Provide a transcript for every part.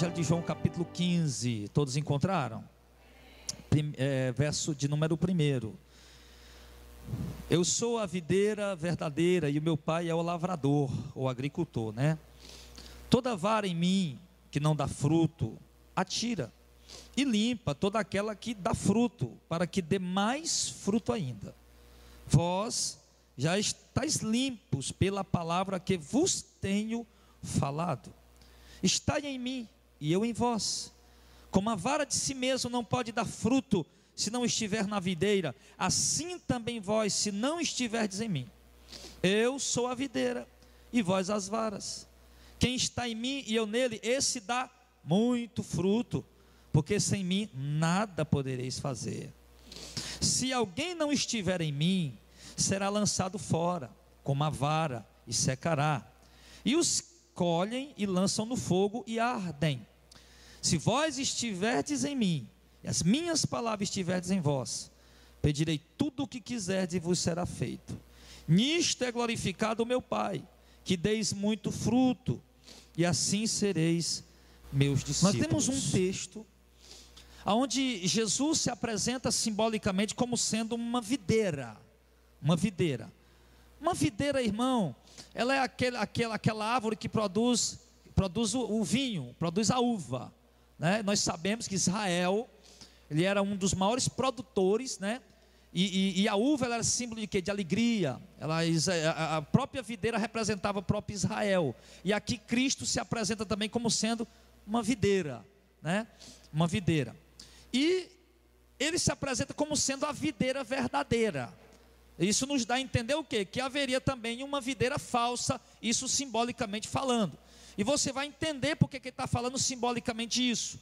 Evangelho de João capítulo 15, todos encontraram? Verso de número 1. Eu sou a videira verdadeira e o meu pai é o lavrador, ou agricultor, né? Toda vara em mim que não dá fruto, atira, e limpa toda aquela que dá fruto, para que dê mais fruto ainda. Vós já estáis limpos pela palavra que vos tenho falado. Estai em mim e eu em vós. Como a vara de si mesmo não pode dar fruto se não estiver na videira, assim também vós, se não estiverdes em mim. Eu sou a videira e vós as varas. Quem está em mim e eu nele, esse dá muito fruto, porque sem mim nada podereis fazer. Se alguém não estiver em mim, será lançado fora, como a vara, e secará. E os colhem e lançam no fogo e ardem. Se vós estiverdes em mim, e as minhas palavras estiverdes em vós, pedirei tudo o que quiserdes e vos será feito. Nisto é glorificado o meu Pai, que deis muito fruto, e assim sereis meus discípulos. Nós temos um texto onde Jesus se apresenta simbolicamente como sendo uma videira. Uma videira. Uma videira, irmão, ela é aquela árvore que produz o vinho, produz a uva, né? Nós sabemos que Israel, ele era um dos maiores produtores, né? E a uva, ela era símbolo de quê? De alegria. A própria videira representava o próprio Israel. E aqui Cristo se apresenta também como sendo uma videira, né? Uma videira. E ele se apresenta como sendo a videira verdadeira. Isso nos dá a entender o quê? Que haveria também uma videira falsa, isso simbolicamente falando. E você vai entender porque que ele está falando simbolicamente isso,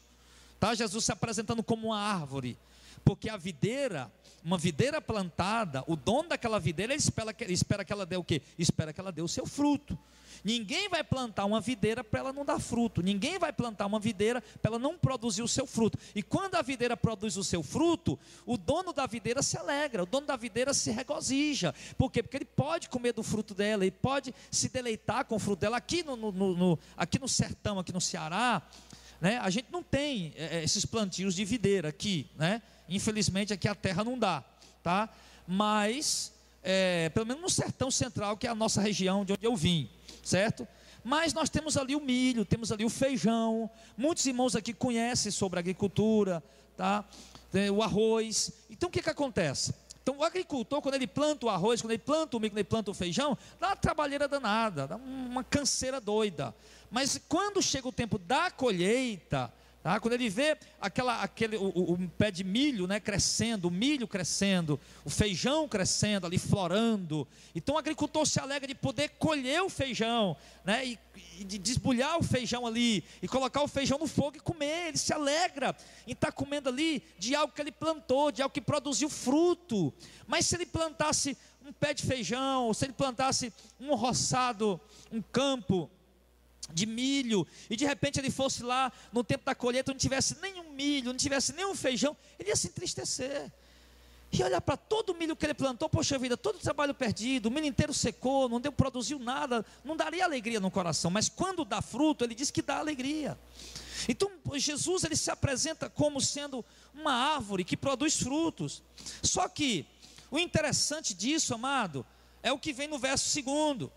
tá? Jesus se apresentando como uma árvore, porque a videira, uma videira plantada, o dono daquela videira, ele espera que ela dê o quê? Espera que ela dê o seu fruto. Ninguém vai plantar uma videira para ela não dar fruto. Ninguém vai plantar uma videira para ela não produzir o seu fruto. E quando a videira produz o seu fruto, o dono da videira se alegra, o dono da videira se regozija. Por quê? Porque ele pode comer do fruto dela, ele pode se deleitar com o fruto dela. Aqui no sertão, aqui no Ceará, né, a gente não tem esses plantios de videira aqui, né? Infelizmente aqui a terra não dá, tá? Mas pelo menos no sertão central, que é a nossa região de onde eu vim, certo? Mas nós temos ali o milho, temos ali o feijão. Muitos irmãos aqui conhecem sobre agricultura, tá? O arroz. Então o que acontece? Então o agricultor, quando ele planta o arroz, quando ele planta o milho, quando ele planta o feijão, dá uma trabalheira danada, dá uma canseira doida. Mas quando chega o tempo da colheita, tá? Quando ele vê o pé de milho, né, crescendo, o milho crescendo, o feijão crescendo ali, florando, então o agricultor se alegra de poder colher o feijão, né, e de desbulhar o feijão ali, e colocar o feijão no fogo e comer. Ele se alegra em estar comendo ali de algo que ele plantou, de algo que produziu fruto. Mas se ele plantasse um pé de feijão, ou se ele plantasse um roçado, um campo de milho, e de repente ele fosse lá no tempo da colheita, não tivesse nenhum milho, não tivesse nenhum feijão, ele ia se entristecer, e olhar para todo o milho que ele plantou, poxa vida, todo o trabalho perdido, o milho inteiro secou, não produziu nada, não daria alegria no coração. Mas quando dá fruto, ele diz que dá alegria. Então Jesus, ele se apresenta como sendo uma árvore que produz frutos. Só que o interessante disso, amado, é o que vem no verso 2.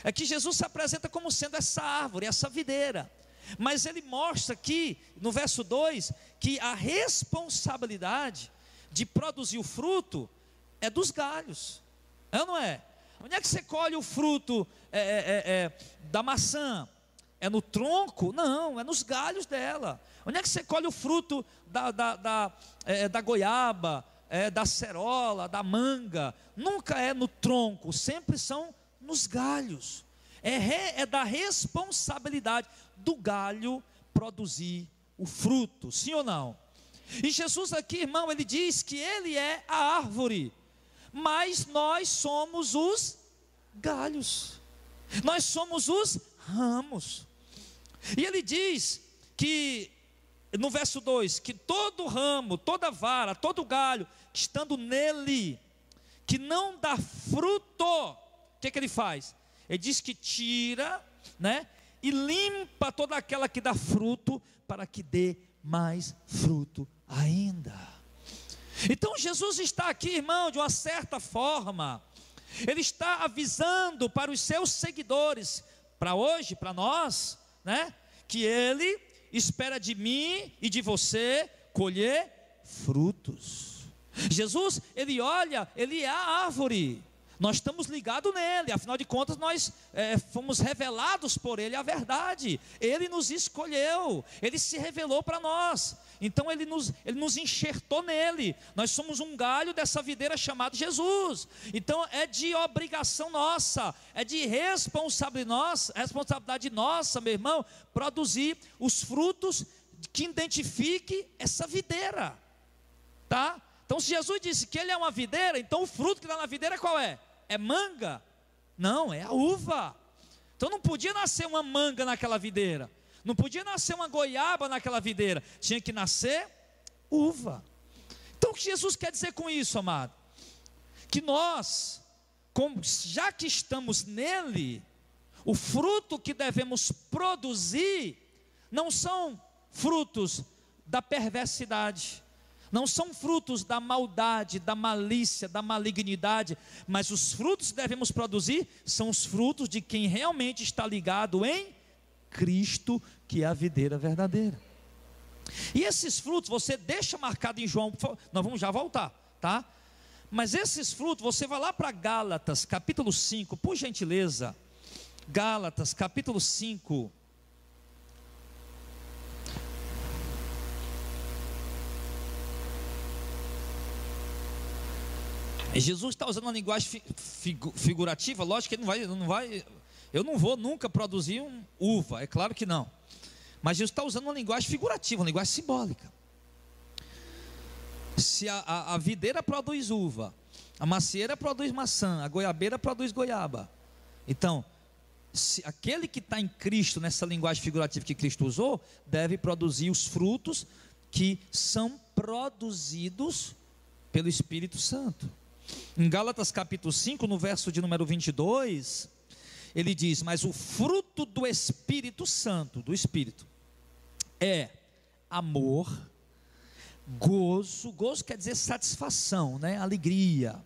É que Jesus se apresenta como sendo essa árvore, essa videira. Mas ele mostra aqui, no verso 2, que a responsabilidade de produzir o fruto é dos galhos. É ou não é? Onde é que você colhe o fruto da maçã? É no tronco? Não, é nos galhos dela. Onde é que você colhe o fruto da goiaba, da cerola, da manga? Nunca é no tronco, sempre são nos galhos. É da responsabilidade do galho produzir o fruto, sim ou não? E Jesus aqui, irmão, ele diz que ele é a árvore, mas nós somos os galhos, nós somos os ramos. E ele diz que no verso 2, que todo ramo, toda vara, todo galho, estando nele, que não dá fruto, o que ele faz? Ele diz que tira, né, e limpa toda aquela que dá fruto, para que dê mais fruto ainda. Então Jesus está aqui, irmão, de uma certa forma, Ele está avisando para os seus seguidores, para hoje, para nós, né? Que Ele espera de mim e de você colher frutos. Jesus, Ele olha, Ele é a árvore, nós estamos ligados nele, afinal de contas nós fomos revelados por Ele a verdade, Ele nos escolheu, Ele se revelou para nós, então Ele nos enxertou nele, nós somos um galho dessa videira chamada Jesus, então é de obrigação nossa, é de responsabilidade nossa, meu irmão, produzir os frutos que identifique essa videira, tá? Então se Jesus disse que Ele é uma videira, então o fruto que está na videira qual é? É manga? Não, é a uva. Então não podia nascer uma manga naquela videira, não podia nascer uma goiaba naquela videira, tinha que nascer uva. Então o que Jesus quer dizer com isso, amado? Que nós, já que estamos nele, o fruto que devemos produzir não são frutos da perversidade, não são frutos da maldade, da malícia, da malignidade, mas os frutos que devemos produzir são os frutos de quem realmente está ligado em Cristo, que é a videira verdadeira. E esses frutos você deixa marcado em João, nós vamos já voltar, tá? Mas esses frutos, você vai lá para Gálatas, capítulo 5, por gentileza, Gálatas, capítulo 5, Jesus está usando uma linguagem figurativa, lógico que ele não vai, eu não vou nunca produzir uva, é claro que não, mas Jesus está usando uma linguagem figurativa, uma linguagem simbólica. Se a videira produz uva, a macieira produz maçã, a goiabeira produz goiaba, então, se aquele que está em Cristo, nessa linguagem figurativa que Cristo usou, deve produzir os frutos que são produzidos pelo Espírito Santo. Em Gálatas capítulo 5, no verso de número 22, ele diz: mas o fruto do Espírito Santo, do Espírito, é amor, gozo quer dizer satisfação, né? Alegria,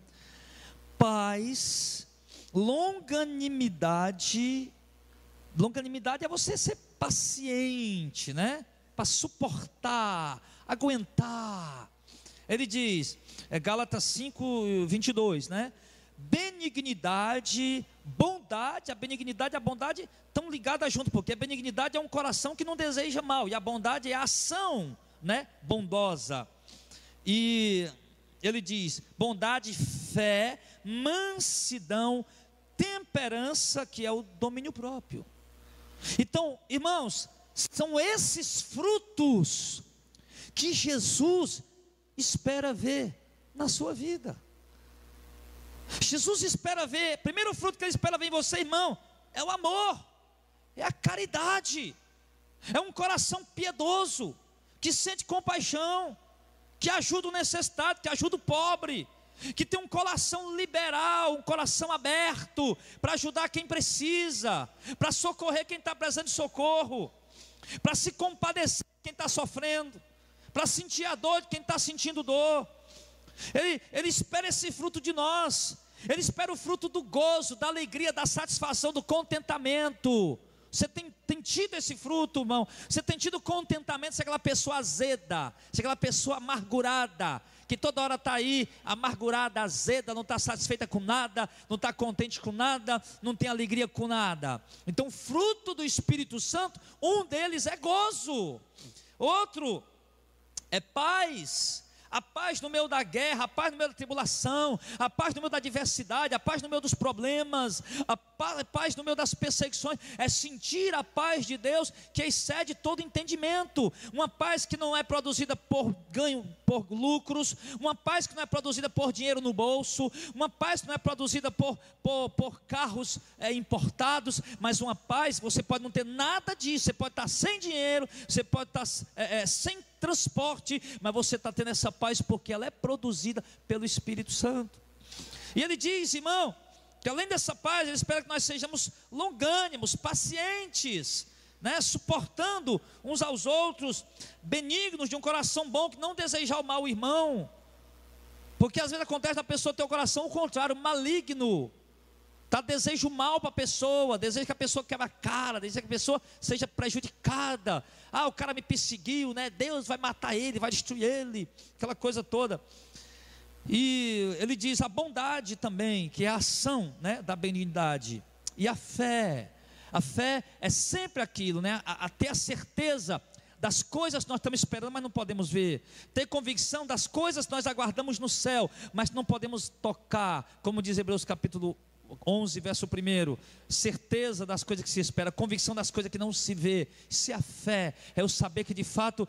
paz, longanimidade é você ser paciente, né? Para suportar, aguentar. Ele diz, Gálatas 5, 22, né? Benignidade, bondade, a benignidade e a bondade estão ligadas junto, porque a benignidade é um coração que não deseja mal, e a bondade é a ação, né? Bondosa. E ele diz, bondade, fé, mansidão, temperança, que é o domínio próprio. Então, irmãos, são esses frutos que Jesus espera ver na sua vida. Jesus espera ver, primeiro fruto que Ele espera ver em você, irmão, é o amor, é a caridade, é um coração piedoso, que sente compaixão, que ajuda o necessitado, que ajuda o pobre, que tem um coração liberal, um coração aberto, para ajudar quem precisa, para socorrer quem está precisando de socorro, para se compadecer de quem está sofrendo, para sentir a dor de quem está sentindo dor. Ele espera esse fruto de nós, Ele espera o fruto do gozo, da alegria, da satisfação, do contentamento. Você tem tido esse fruto, irmão? Você tem tido contentamento? Se é aquela pessoa azeda, se é aquela pessoa amargurada, que toda hora está aí, amargurada, azeda, não está satisfeita com nada, não está contente com nada, não tem alegria com nada. Então, fruto do Espírito Santo, um deles é gozo, outro é paz. A paz no meio da guerra, a paz no meio da tribulação, a paz no meio da adversidade, a paz no meio dos problemas, a paz no meio das perseguições, é sentir a paz de Deus que excede todo entendimento, uma paz que não é produzida por ganho, por lucros, uma paz que não é produzida por dinheiro no bolso, uma paz que não é produzida por carros importados, mas uma paz, você pode não ter nada disso, você pode estar sem dinheiro, você pode estar sem transporte, mas você está tendo essa paz porque ela é produzida pelo Espírito Santo. E ele diz, irmão, Porque além dessa paz, ele espera que nós sejamos longânimos, pacientes, né? Suportando uns aos outros, benignos, de um coração bom, que não desejar o mal ao irmão. Porque às vezes acontece da pessoa ter o coração ao contrário, maligno. Tá, desejo mal para a pessoa, deseja que a pessoa quebra a cara, deseja que a pessoa seja prejudicada. Ah, o cara me perseguiu, né? Deus vai matar ele, vai destruir ele, aquela coisa toda. E ele diz a bondade também, que é a ação, né, da benignidade. E a fé é sempre aquilo, né? A ter a certeza das coisas que nós estamos esperando, mas não podemos ver. Ter convicção das coisas que nós aguardamos no céu, mas não podemos tocar, como diz Hebreus capítulo 11, verso 1, certeza das coisas que se espera, convicção das coisas que não se vê. Isso é a fé, é o saber que de fato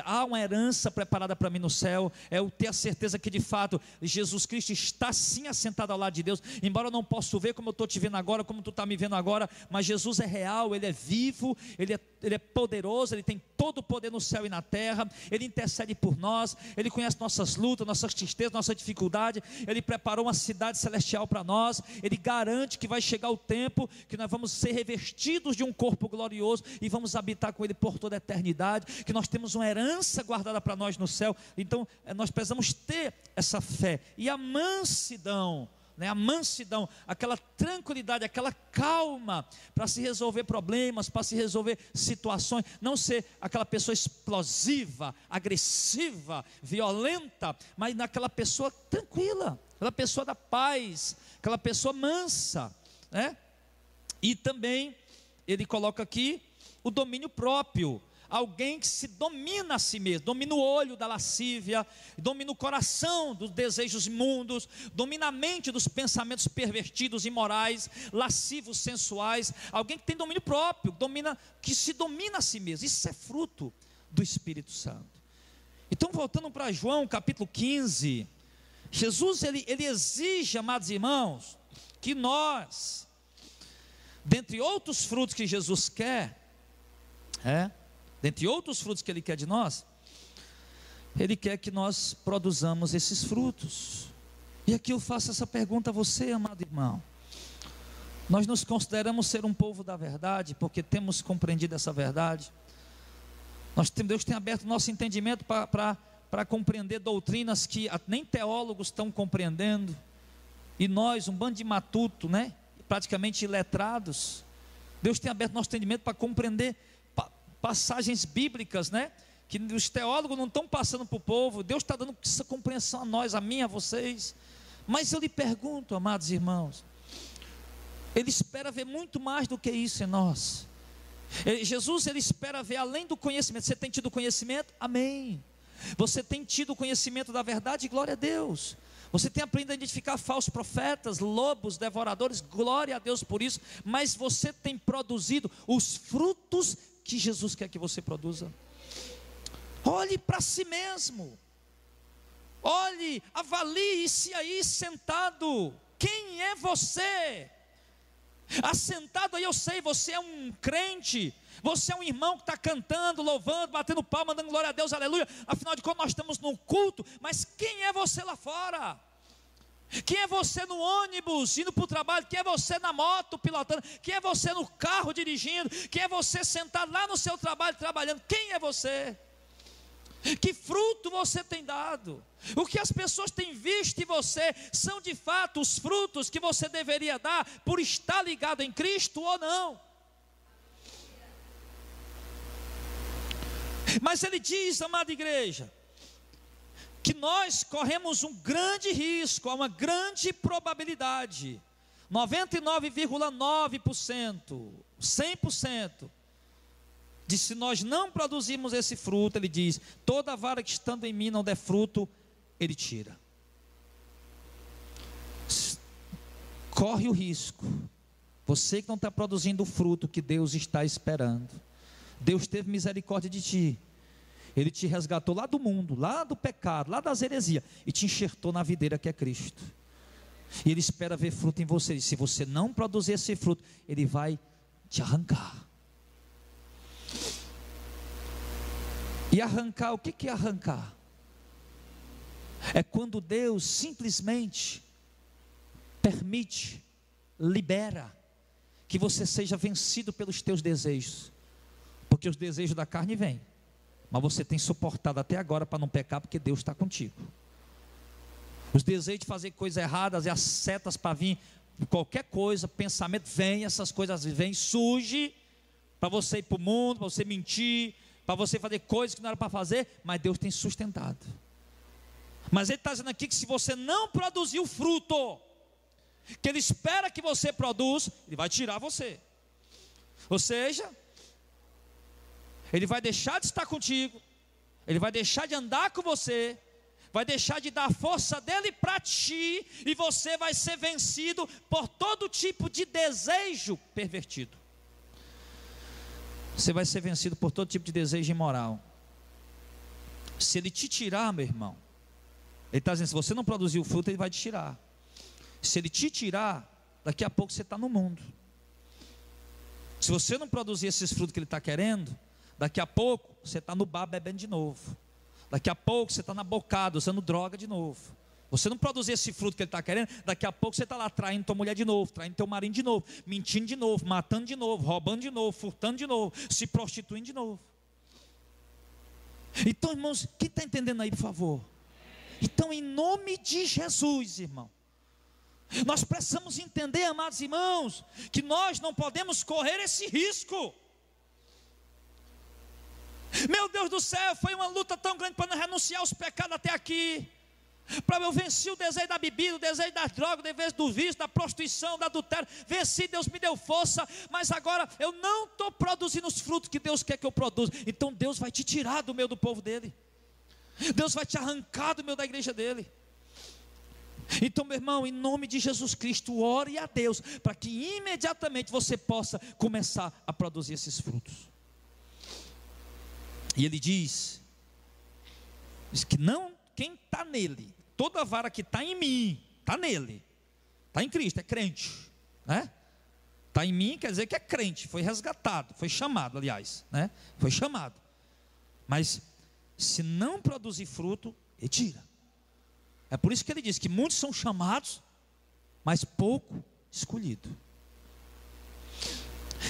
há uma herança preparada para mim no céu, é o ter a certeza que de fato Jesus Cristo está sim assentado ao lado de Deus, embora eu não possa ver como eu estou te vendo agora, como tu está me vendo agora, mas Jesus é real, Ele é vivo, Ele é poderoso, Ele tem todo o poder no céu e na terra, Ele intercede por nós, Ele conhece nossas lutas, nossas tristezas, nossa dificuldade, Ele preparou uma cidade celestial para nós, Ele garante que vai chegar o tempo que nós vamos ser revestidos de um corpo glorioso e vamos habitar com Ele por toda a eternidade, que nós temos uma herança guardada para nós no céu. Então nós precisamos ter essa fé e a mansidão, né? A mansidão, aquela tranquilidade, aquela calma para se resolver problemas, para se resolver situações, não ser aquela pessoa explosiva, agressiva, violenta, mas naquela pessoa tranquila, aquela pessoa da paz, aquela pessoa mansa, né? E também ele coloca aqui o domínio próprio, alguém que se domina a si mesmo, domina o olho da lascívia, domina o coração dos desejos imundos, domina a mente dos pensamentos pervertidos, imorais, lascivos, sensuais, alguém que tem domínio próprio, que se domina a si mesmo. Isso é fruto do Espírito Santo. Então, voltando para João capítulo 15, Jesus ele exige, amados irmãos, que nós, dentre outros frutos que Jesus quer, dentre outros frutos que Ele quer de nós, Ele quer que nós produzamos esses frutos. E aqui eu faço essa pergunta a você, amado irmão. Nós nos consideramos ser um povo da verdade, porque temos compreendido essa verdade. Deus tem aberto nosso entendimento para compreender doutrinas que nem teólogos estão compreendendo, e nós, um bando de matuto, né, praticamente iletrados, Deus tem aberto nosso entendimento para compreender passagens bíblicas, né, que os teólogos não estão passando para o povo. Deus está dando essa compreensão a nós, a mim, a vocês. Mas eu lhe pergunto, amados irmãos, Ele espera ver muito mais do que isso em nós. Jesus, Ele espera ver além do conhecimento. Você tem tido conhecimento? Amém. Você tem tido conhecimento da verdade? Glória a Deus. Você tem aprendido a identificar falsos profetas, lobos, devoradores? Glória a Deus por isso. Mas você tem produzido os frutos que Jesus quer que você produza. Olhe para si mesmo. Olhe, avalie-se aí sentado. Quem é você? Assentado aí, eu sei, você é um crente, você é um irmão que está cantando, louvando, batendo palma, dando glória a Deus, aleluia. Afinal de contas, nós estamos num culto, mas quem é você lá fora? Quem é você no ônibus, indo para o trabalho? Quem é você na moto, pilotando? Quem é você no carro, dirigindo? Quem é você sentado lá no seu trabalho, trabalhando? Quem é você? Que fruto você tem dado? O que as pessoas têm visto em você são de fato os frutos que você deveria dar por estar ligado em Cristo ou não? Mas ele diz, amada igreja, que nós corremos um grande risco, uma grande probabilidade, 99,9%, 100%, de se nós não produzirmos esse fruto, ele diz, toda vara que estando em mim não der fruto, ele tira. Corre o risco, você que não está produzindo o fruto que Deus está esperando. Deus teve misericórdia de ti, Ele te resgatou lá do mundo, lá do pecado, lá das heresias, e te enxertou na videira que é Cristo, e Ele espera ver fruto em você. E se você não produzir esse fruto, Ele vai te arrancar. E arrancar, o que é arrancar? É quando Deus simplesmente permite libera que você seja vencido pelos teus desejos, porque os desejos da carne vêm, mas você tem suportado até agora para não pecar, porque Deus está contigo. Os desejos de fazer coisas erradas e as setas para vir, qualquer coisa, pensamento vem, essas coisas vêm, surge para você ir para o mundo, para você mentir, para você fazer coisas que não era para fazer, mas Deus tem sustentado. Mas Ele está dizendo aqui que se você não produzir o fruto que Ele espera que você produza, Ele vai tirar você. Ou seja, Ele vai deixar de estar contigo, Ele vai deixar de andar com você, vai deixar de dar a força dele para ti, e você vai ser vencido por todo tipo de desejo pervertido. Você vai ser vencido por todo tipo de desejo imoral. Se Ele te tirar, meu irmão, Ele está dizendo, se você não produzir o fruto, Ele vai te tirar. Se Ele te tirar, daqui a pouco você está no mundo. Se você não produzir esses frutos que Ele está querendo, daqui a pouco você está no bar bebendo de novo. Daqui a pouco você está na bocada, usando droga de novo. Você não produzir esse fruto que Ele está querendo, daqui a pouco você está lá traindo tua mulher de novo, traindo teu marido de novo, mentindo de novo, matando de novo, roubando de novo, furtando de novo, se prostituindo de novo. Então, irmãos, quem está entendendo aí, por favor? Então, em nome de Jesus, irmão, nós precisamos entender, amados irmãos, que nós não podemos correr esse risco. Meu Deus do céu, foi uma luta tão grande para não renunciar aos pecados até aqui, para eu vencer o desejo da bebida, o desejo das drogas, o desejo do vício, da prostituição, do adultério. Venci, Deus me deu força, mas agora eu não estou produzindo os frutos que Deus quer que eu produza. Então Deus vai te tirar do meio do povo dele, Deus vai te arrancar do meio da igreja dele. Então, meu irmão, em nome de Jesus Cristo, ore a Deus para que imediatamente você possa começar a produzir esses frutos. E ele diz que não, quem está nele, toda vara que está em mim, está nele, está em Cristo, é crente, né? Está em mim quer dizer que é crente, foi resgatado, foi chamado, aliás, né? Foi chamado. Mas se não produzir fruto, ele tira. É por isso que ele diz que muitos são chamados, mas pouco escolhido.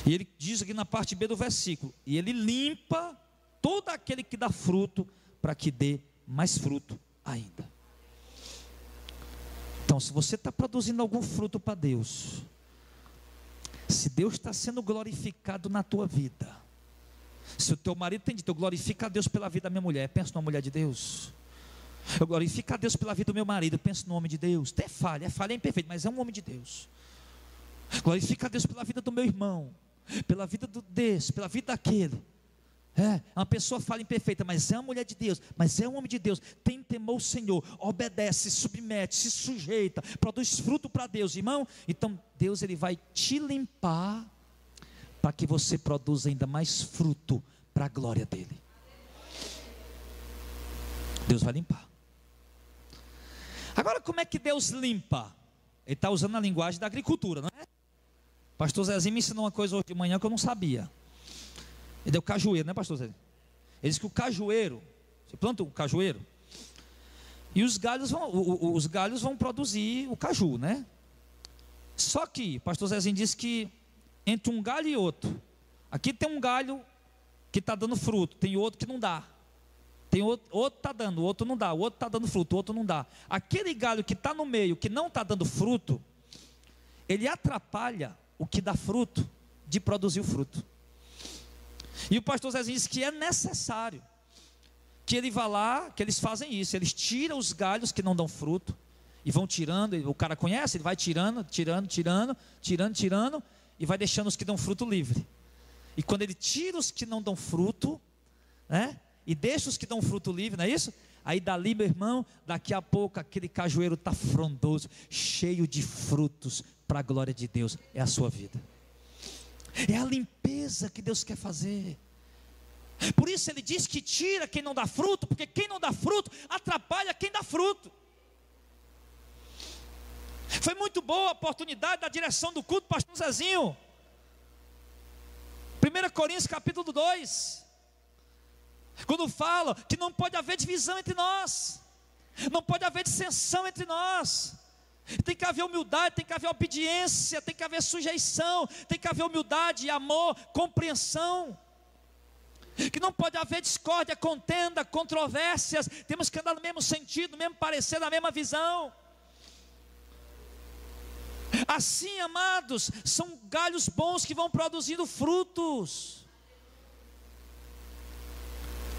E ele diz aqui na parte B do versículo, e ele limpa todo aquele que dá fruto, para que dê mais fruto ainda. Então, se você está produzindo algum fruto para Deus, se Deus está sendo glorificado na tua vida, se o teu marido tem dito, eu glorifico a Deus pela vida da minha mulher, pensa numa mulher de Deus. Eu glorifico a Deus pela vida do meu marido, penso no homem de Deus. Até falha, é imperfeito, mas é um homem de Deus. Glorifico a Deus pela vida do meu irmão, pela vida desse, pela vida daquele. É uma pessoa falha imperfeita, mas é uma mulher de Deus, mas é um homem de Deus, tem temor ao Senhor, obedece, se submete, se sujeita, produz fruto para Deus, irmão. Então Deus, Ele vai te limpar, para que você produza ainda mais fruto, para a glória dEle. Deus vai limpar. Agora, como é que Deus limpa? Ele está usando a linguagem da agricultura, não é? Pastor Zezinho me ensinou uma coisa hoje de manhã que eu não sabia. Ele deu cajueiro, né, pastor Zezinho? Ele disse que o cajueiro, você planta o cajueiro, e os galhos vão produzir o caju, né? Só que, pastor Zezinho disse que entre um galho e outro, aqui tem um galho que está dando fruto, tem outro que não dá. Tem outro está dando, o outro não dá, o outro está dando fruto, o outro não dá. Aquele galho que está no meio, que não está dando fruto, ele atrapalha o que dá fruto de produzir o fruto. E o pastor Zezinho diz que é necessário que ele vá lá, que eles fazem isso, eles tiram os galhos que não dão fruto, e vão tirando, o cara conhece, ele vai tirando, e vai deixando os que dão fruto livre. E quando ele tira os que não dão fruto, né, e deixa os que dão fruto livre, não é isso? Aí dali, meu irmão, daqui a pouco aquele cajueiro está frondoso, cheio de frutos, para a glória de Deus. É a sua vida, é a limpeza que Deus quer fazer. Por isso ele diz que tira quem não dá fruto, porque quem não dá fruto atrapalha quem dá fruto. Foi muito boa a oportunidade da direção do culto, pastor Zezinho. 1 Coríntios capítulo 2, quando fala que não pode haver divisão entre nós, não pode haver dissensão entre nós. Tem que haver humildade, tem que haver obediência, tem que haver sujeição, tem que haver humildade, amor, compreensão. Que não pode haver discórdia, contenda, controvérsias. Temos que andar no mesmo sentido, no mesmo parecer, na mesma visão. Assim, amados, são galhos bons que vão produzindo frutos.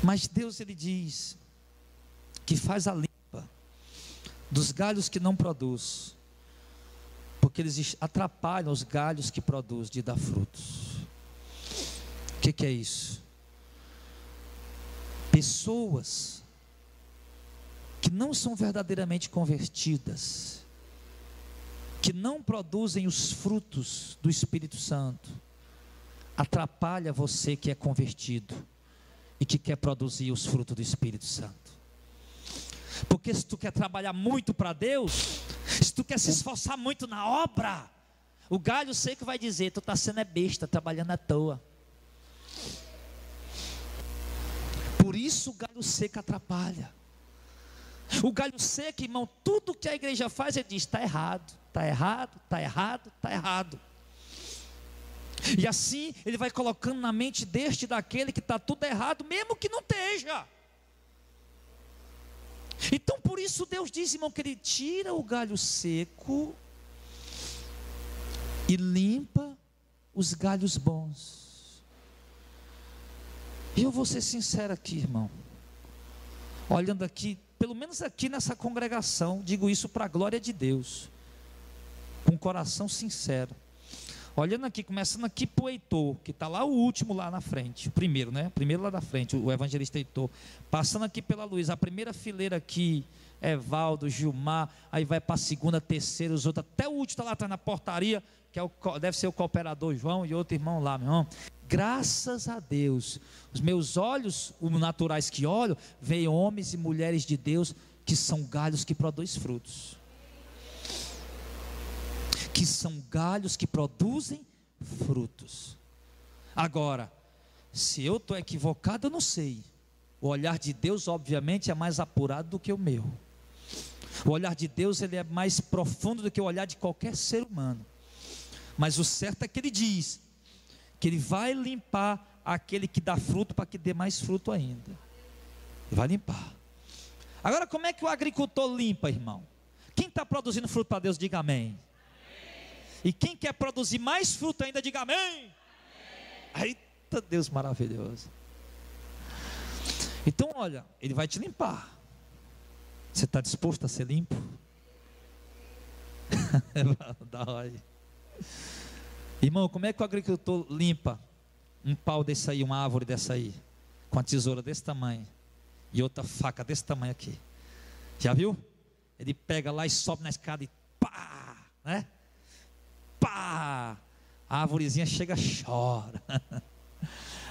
Mas Deus, Ele diz que faz a limpa dos galhos que não produz, porque eles atrapalham os galhos que produz de dar frutos. O que é isso? Pessoas que não são verdadeiramente convertidas, que não produzem os frutos do Espírito Santo, atrapalha você que é convertido e que quer produzir os frutos do Espírito Santo. Porque se tu quer trabalhar muito para Deus, se tu quer se esforçar muito na obra, o galho seco vai dizer: tu está sendo besta, trabalhando à toa. Por isso o galho seco atrapalha. O galho seco, irmão, tudo que a igreja faz, ele diz: está errado, está errado, está errado, está errado. E assim ele vai colocando na mente deste e daquele que está tudo errado, mesmo que não esteja. Então por isso Deus diz, irmão, que Ele tira o galho seco e limpa os galhos bons. E eu vou ser sincero aqui, irmão, olhando aqui, pelo menos aqui nessa congregação, digo isso para a glória de Deus, com um coração sincero. Olhando aqui, começando aqui para o Heitor, que está lá o último lá na frente, o primeiro, né? Primeiro lá na frente, o evangelista Heitor. Passando aqui pela Luiz, a primeira fileira aqui, Evaldo, Gilmar, aí vai para a segunda, terceira, os outros, até o último está lá atrás na portaria, que deve ser o cooperador João e outro irmão lá, meu irmão. Graças a Deus, os meus olhos, os naturais que olho, veem homens e mulheres de Deus que são galhos que produzem frutos. Que são galhos que produzem frutos. Agora, se eu estou equivocado, eu não sei. O olhar de Deus, obviamente, é mais apurado do que o meu. O olhar de Deus, ele é mais profundo do que o olhar de qualquer ser humano. Mas o certo é que Ele diz que Ele vai limpar aquele que dá fruto para que dê mais fruto ainda. Ele vai limpar. Agora, como é que o agricultor limpa, irmão? Quem está produzindo fruto para Deus, diga amém. E quem quer produzir mais fruto ainda, diga amém. Eita Deus maravilhoso. Então olha, Ele vai te limpar. Você está disposto a ser limpo? Irmão, como é que o agricultor limpa um pau desse aí, uma árvore dessa aí, com a tesoura desse tamanho e outra faca desse tamanho aqui? Já viu? Ele pega lá e sobe na escada e pá, né? Pá, a árvorezinha chega, chora.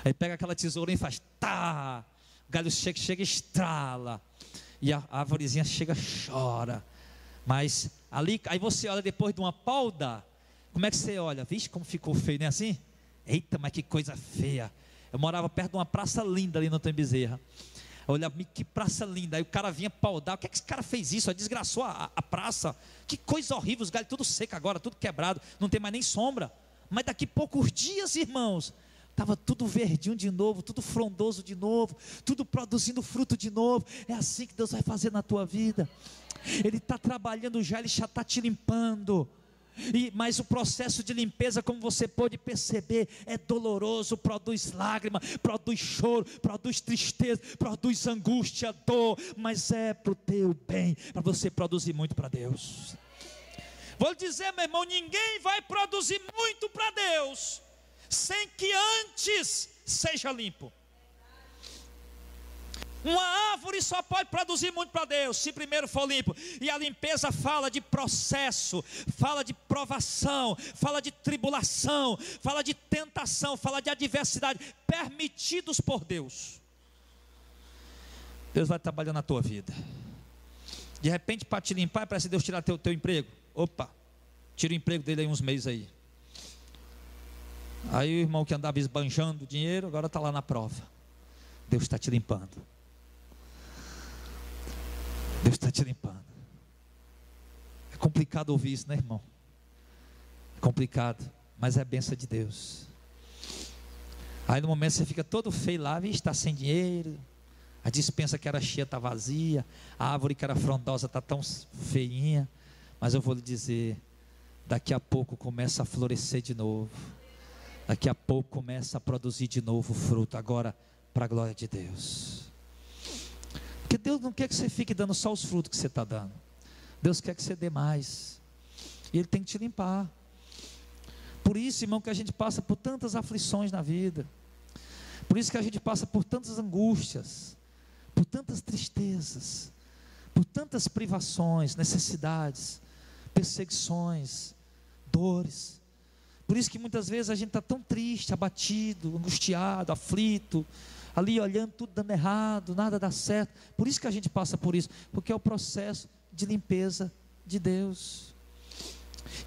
Aí pega aquela tesoura e faz tá, o galho chega, estrala, e a árvorezinha chega, chora. Mas ali, aí você olha depois de uma poda, como é que você olha? Vixe, como ficou feio, não é assim? Eita, mas que coisa feia. Eu morava perto de uma praça linda ali no Antônio Bezerra. Olha, que praça linda. Aí o cara vinha paudar. O que é que esse cara fez isso? Desgraçou a praça. Que coisa horrível. Os galhos tudo seco agora, tudo quebrado. Não tem mais nem sombra. Mas daqui poucos dias, irmãos, estava tudo verdinho de novo, tudo frondoso de novo, tudo produzindo fruto de novo. É assim que Deus vai fazer na tua vida. Ele está trabalhando já, Ele já está te limpando. Mas o processo de limpeza, como você pode perceber, é doloroso, produz lágrima, produz choro, produz tristeza, produz angústia, dor, mas é para o teu bem, para você produzir muito para Deus. Vou lhe dizer, meu irmão, ninguém vai produzir muito para Deus sem que antes seja limpo. Uma árvore só pode produzir muito para Deus se primeiro for limpo. E a limpeza fala de processo, fala de provação, fala de tribulação, fala de tentação, fala de adversidade, permitidos por Deus. Deus vai trabalhando na tua vida. De repente, para te limpar, parece Deus tirar teu emprego. Opa, tira o emprego dele aí uns meses aí. Aí o irmão que andava esbanjando dinheiro, agora está lá na prova. Deus está te limpando. Deus está te limpando. É complicado ouvir isso, né, irmão? É complicado, mas é a bênção de Deus. Aí no momento você fica todo feio lá, está sem dinheiro, a despensa que era cheia está vazia, a árvore que era frondosa está tão feinha, mas eu vou lhe dizer, daqui a pouco começa a florescer de novo, daqui a pouco começa a produzir de novo fruto, agora para a glória de Deus. Porque Deus não quer que você fique dando só os frutos que você está dando, Deus quer que você dê mais, e Ele tem que te limpar. Por isso, irmão, que a gente passa por tantas aflições na vida, por isso que a gente passa por tantas angústias, por tantas tristezas, por tantas privações, necessidades, perseguições, dores. Por isso que muitas vezes a gente está tão triste, abatido, angustiado, aflito, ali olhando tudo dando errado, nada dá certo. Por isso que a gente passa por isso, porque é o processo de limpeza de Deus.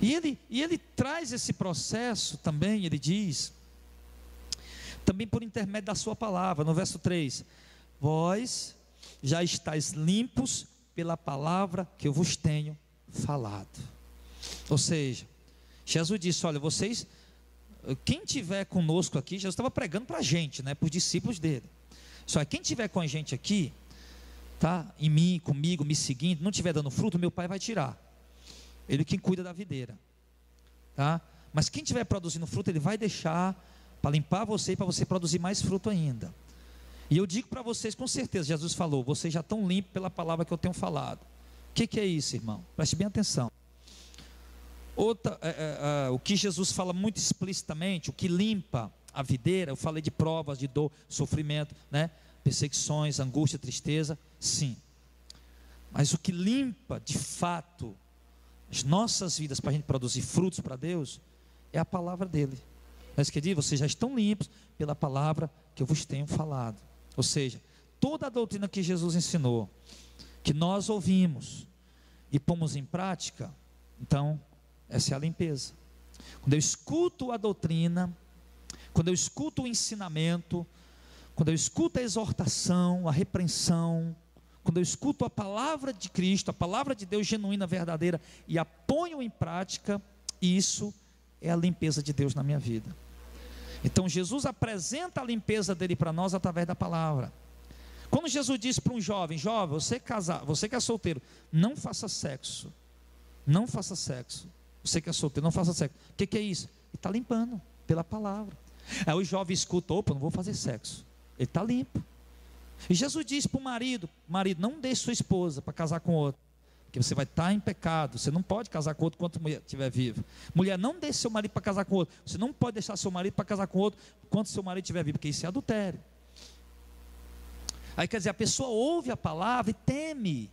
E ele traz esse processo também, ele diz, também por intermédio da sua palavra, no verso 3, vós já estáis limpos pela palavra que eu vos tenho falado. Ou seja, Jesus disse, olha, vocês, quem tiver conosco aqui, Jesus estava pregando para a gente, né, para os discípulos dele, só quem tiver com a gente aqui, tá, em mim, comigo, me seguindo, não tiver dando fruto, meu Pai vai tirar, Ele quem cuida da videira, tá, mas quem tiver produzindo fruto, Ele vai deixar para limpar você e para você produzir mais fruto ainda. E eu digo para vocês com certeza, Jesus falou, vocês já estão limpos pela palavra que eu tenho falado. O que é isso, irmão? Preste bem atenção. O que Jesus fala muito explicitamente, o que limpa a videira, eu falei de provas, de dor, sofrimento, né? Perseguições, angústia, tristeza, sim. Mas o que limpa de fato as nossas vidas para a gente produzir frutos para Deus, é a palavra dele. Mas que diz, vocês já estão limpos pela palavra que eu vos tenho falado. Ou seja, toda a doutrina que Jesus ensinou, que nós ouvimos e pomos em prática, então essa é a limpeza. Quando eu escuto a doutrina, quando eu escuto o ensinamento, quando eu escuto a exortação, a repreensão, quando eu escuto a palavra de Cristo, a palavra de Deus genuína, verdadeira, e a ponho em prática, isso é a limpeza de Deus na minha vida. Então Jesus apresenta a limpeza dele para nós através da palavra. Quando Jesus disse para um jovem, você que é solteiro, não faça sexo, não faça sexo. Você que é solteiro, não faça sexo. O que é isso? Ele está limpando pela palavra. Aí o jovem escuta, opa, não vou fazer sexo. Ele está limpo. E Jesus disse para o marido, não deixe sua esposa para casar com outro, porque você vai estar em pecado. Você não pode casar com outro enquanto a mulher estiver viva. Mulher, não deixe seu marido para casar com outro. Você não pode deixar seu marido para casar com outro enquanto seu marido estiver vivo, porque isso é adultério. Aí quer dizer, a pessoa ouve a palavra e teme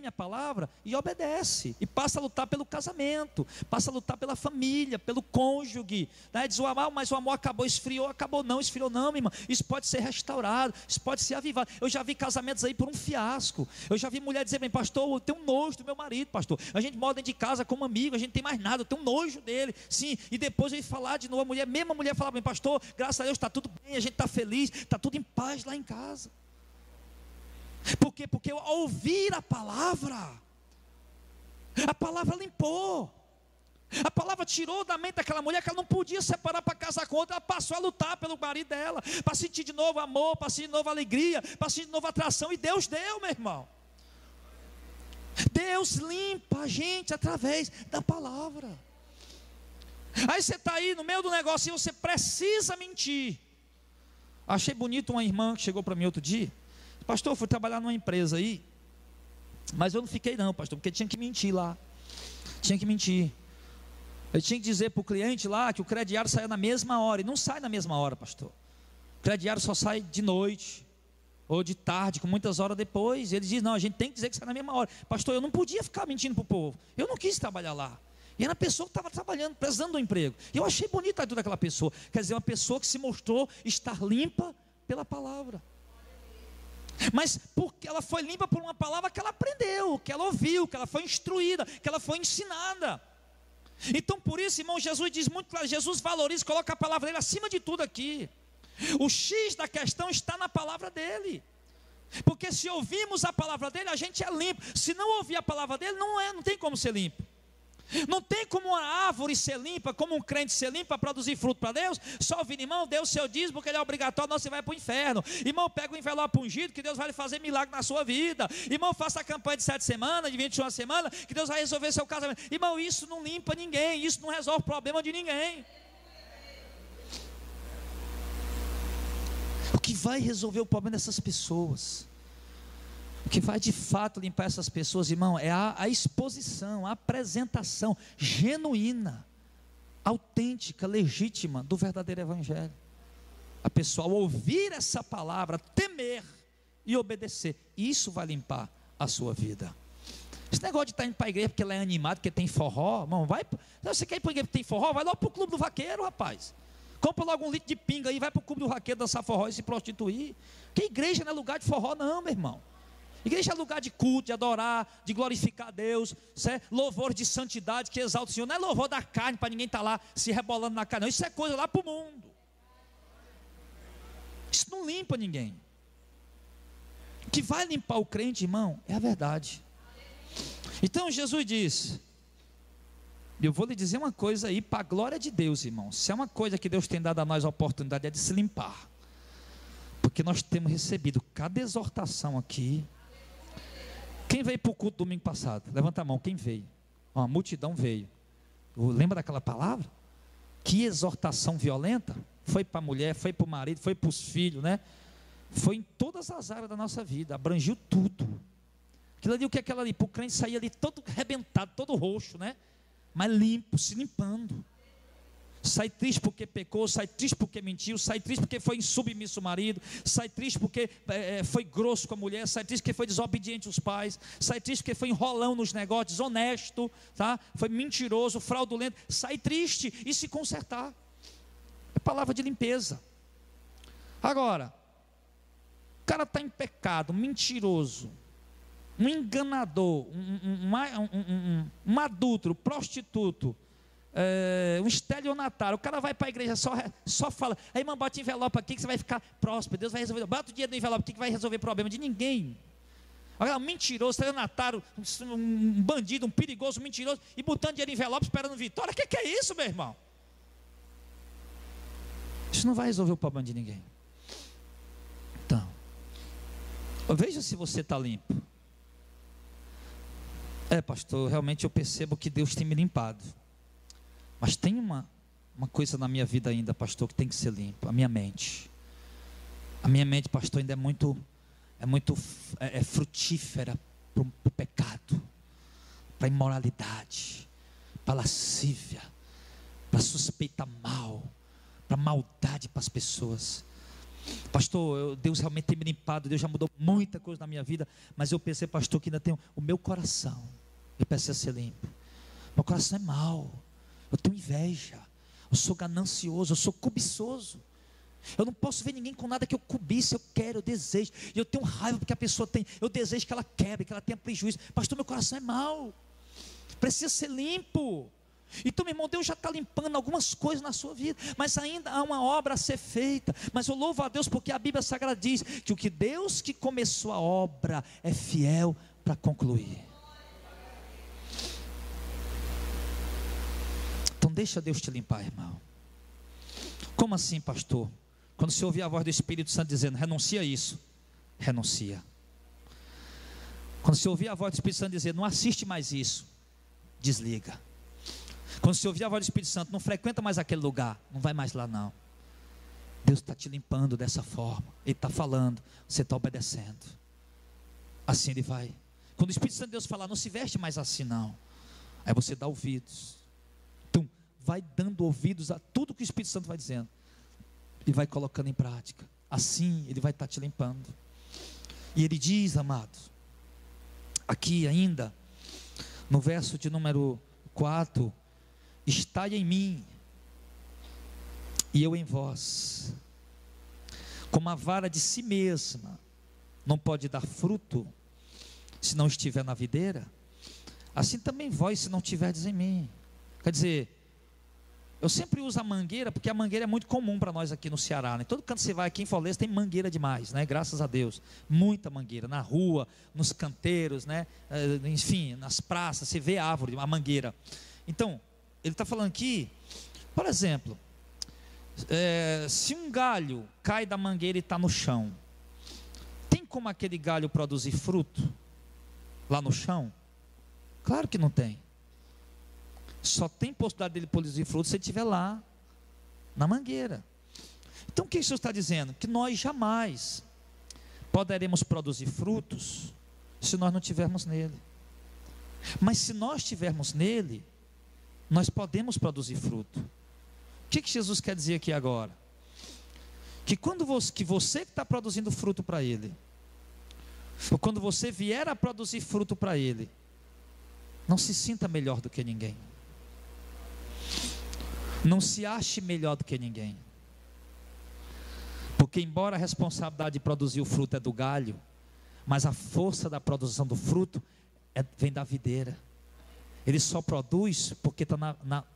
a palavra e obedece, e passa a lutar pelo casamento, passa a lutar pela família, pelo cônjuge, né? Diz, mas o amor acabou, esfriou não, meu irmão, isso pode ser restaurado, isso pode ser avivado. Eu já vi casamentos aí por um fiasco, eu já vi mulher dizer, bem, pastor, eu tenho nojo do meu marido, pastor, a gente mora dentro de casa como amigo, a gente não tem mais nada, eu tenho nojo dele, sim, e depois eu ia falar de novo, a mesma mulher falava, bem, pastor, graças a Deus está tudo bem, a gente está feliz, está tudo em paz lá em casa. Por quê? Porque ao ouvir a palavra limpou, a palavra tirou da mente daquela mulher que ela não podia separar para casar com outra, ela passou a lutar pelo marido dela, para sentir de novo amor, para sentir de novo alegria, para sentir de novo atração, e Deus deu, meu irmão. Deus limpa a gente através da palavra. Aí você está aí no meio do negócio e você precisa mentir. Achei bonito uma irmã que chegou para mim outro dia, pastor, eu fui trabalhar numa empresa aí, mas eu não fiquei não, pastor, porque tinha que mentir lá, tinha que mentir. Eu tinha que dizer para o cliente lá que o crediário saia na mesma hora, e não sai na mesma hora, pastor. O crediário só sai de noite, ou de tarde, com muitas horas depois. Ele diz, não, a gente tem que dizer que sai na mesma hora. Pastor, eu não podia ficar mentindo para o povo, eu não quis trabalhar lá. E era a pessoa que estava trabalhando, precisando do emprego. E eu achei bonita a atitude daquela pessoa, quer dizer, uma pessoa que se mostrou estar limpa pela palavra. Mas porque ela foi limpa por uma palavra que ela aprendeu, que ela ouviu, que ela foi instruída, que ela foi ensinada. Então por isso, irmão, Jesus diz muito claro, Jesus valoriza, coloca a palavra dele acima de tudo aqui. O X da questão está na palavra dele. Porque se ouvirmos a palavra dele, a gente é limpo. Se não ouvir a palavra dele, não tem como ser limpo. Não tem como uma árvore ser limpa, como um crente ser limpo para produzir fruto para Deus. Só ouvindo, irmão, Deus seu dízimo, porque ele é obrigatório, não você vai para o inferno. Irmão, pega o envelope ungido, que Deus vai fazer milagre na sua vida. Irmão, faça a campanha de 7 semanas, de 21 semanas, que Deus vai resolver seu casamento. Irmão, isso não limpa ninguém, isso não resolve o problema de ninguém. O que vai resolver o problema dessas pessoas, o que vai de fato limpar essas pessoas, irmão, é a exposição, a apresentação genuína, autêntica, legítima do verdadeiro evangelho. A pessoa ao ouvir essa palavra, temer e obedecer, isso vai limpar a sua vida. Esse negócio de estar indo para a igreja porque ela é animada, porque tem forró, irmão, você quer ir para a igreja porque tem forró, vai logo para o clube do vaqueiro, rapaz. Compra logo um litro de pinga aí, vai para o clube do vaqueiro dançar forró e se prostituir. Que igreja não é lugar de forró não, meu irmão. Igreja é lugar de culto, de adorar, de glorificar a Deus, louvor de santidade que exalta o Senhor. Não é louvor da carne para ninguém estar lá se rebolando na carne, não. Isso é coisa lá para o mundo. Isso não limpa ninguém. O que vai limpar o crente, irmão, é a verdade. Então Jesus diz, eu vou lhe dizer uma coisa aí para a glória de Deus, irmão. Se é uma coisa que Deus tem dado a nós a oportunidade, é de se limpar. Porque nós temos recebido cada exortação aqui. Quem veio para o culto domingo passado? Levanta a mão, quem veio? Uma multidão veio. Lembra daquela palavra? Que exortação violenta. Foi para a mulher, foi para o marido, foi para os filhos, né? Foi em todas as áreas da nossa vida, abrangiu tudo. Aquilo ali, o que é aquilo ali? Para o crente sair ali todo arrebentado, todo roxo, né? Mas limpo, se limpando. Sai triste porque pecou, sai triste porque mentiu, sai triste porque foi insubmisso ao marido, sai triste porque foi grosso com a mulher, sai triste porque foi desobediente aos pais, sai triste porque foi enrolão nos negócios, desonesto, tá? Foi mentiroso, fraudulento. Sai triste e se consertar. É palavra de limpeza. Agora, o cara está em pecado, mentiroso, um enganador, um adúltero, prostituto, um estelionatário. O cara vai para a igreja, só fala, aí irmão, bota envelope aqui que você vai ficar próspero, Deus vai resolver. Bota o dinheiro no envelope aqui que vai resolver problema de ninguém. Agora, um mentiroso, estelionatário, um bandido, um perigoso, um mentiroso, e botando dinheiro em envelope esperando vitória. O que é isso, meu irmão? Isso não vai resolver o problema de ninguém. Então, veja se você está limpo. Pastor, realmente eu percebo que Deus tem me limpado. Mas tem uma coisa na minha vida ainda, pastor, que tem que ser limpa. A minha mente. A minha mente, pastor, ainda é muito frutífera para o pecado, para a imoralidade, para a lascívia, para a suspeita mal, para a maldade para as pessoas. Pastor, Deus realmente tem me limpado, Deus já mudou muita coisa na minha vida, mas eu pensei, pastor, que ainda tenho o meu coração, ele precisa ser limpo. Meu coração é mau, eu tenho inveja, eu sou ganancioso, eu sou cobiçoso. Eu não posso ver ninguém com nada que eu cobiço, eu quero, eu desejo, e eu tenho raiva porque a pessoa tem, eu desejo que ela quebre, que ela tenha prejuízo. Pastor, meu coração é mau, precisa ser limpo. Então, meu irmão, Deus já está limpando algumas coisas na sua vida, mas ainda há uma obra a ser feita. Mas eu louvo a Deus porque a Bíblia Sagrada diz que o que Deus que começou a obra é fiel para concluir. Então deixa Deus te limpar, irmão. Como assim, pastor? Quando você ouvir a voz do Espírito Santo dizendo, renuncia a isso, renuncia. Quando você ouvir a voz do Espírito Santo dizendo, não assiste mais isso, desliga. Quando você ouvir a voz do Espírito Santo, não frequenta mais aquele lugar, não vai mais lá não. Deus está te limpando dessa forma, Ele está falando, você está obedecendo. Assim Ele vai. Quando o Espírito Santo de Deus falar, não se veste mais assim não, aí você dá ouvidos. Então, vai dando ouvidos a tudo que o Espírito Santo vai dizendo, e vai colocando em prática. Assim Ele vai estar te limpando. E Ele diz, amados, aqui ainda, no verso de número 4, estai em mim, e eu em vós. Como a vara de si mesma não pode dar fruto, se não estiver na videira, assim também vós, se não estiverdes em mim. Quer dizer, Eu sempre uso a mangueira, porque a mangueira é muito comum para nós aqui no Ceará, né? Todo canto que você vai aqui em Fortaleza tem mangueira demais, né? Graças a Deus, muita mangueira, na rua, nos canteiros, né? Enfim, nas praças, você vê a árvore, a mangueira. Então, ele está falando aqui, por exemplo, se um galho cai da mangueira e está no chão, tem como aquele galho produzir fruto lá no chão? Claro que não tem. Só tem possibilidade dele produzir fruto se ele estiver lá, na mangueira. Então o que isso está dizendo? Que nós jamais poderemos produzir frutos se nós não estivermos nele. Mas se nós estivermos nele, nós podemos produzir fruto. O que Jesus quer dizer aqui agora? Que quando você que está produzindo fruto para ele, ou quando você vier a produzir fruto para ele, não se sinta melhor do que ninguém. Não se ache melhor do que ninguém. Porque embora a responsabilidade de produzir o fruto é do galho, mas a força da produção do fruto vem da videira. Ele só produz porque está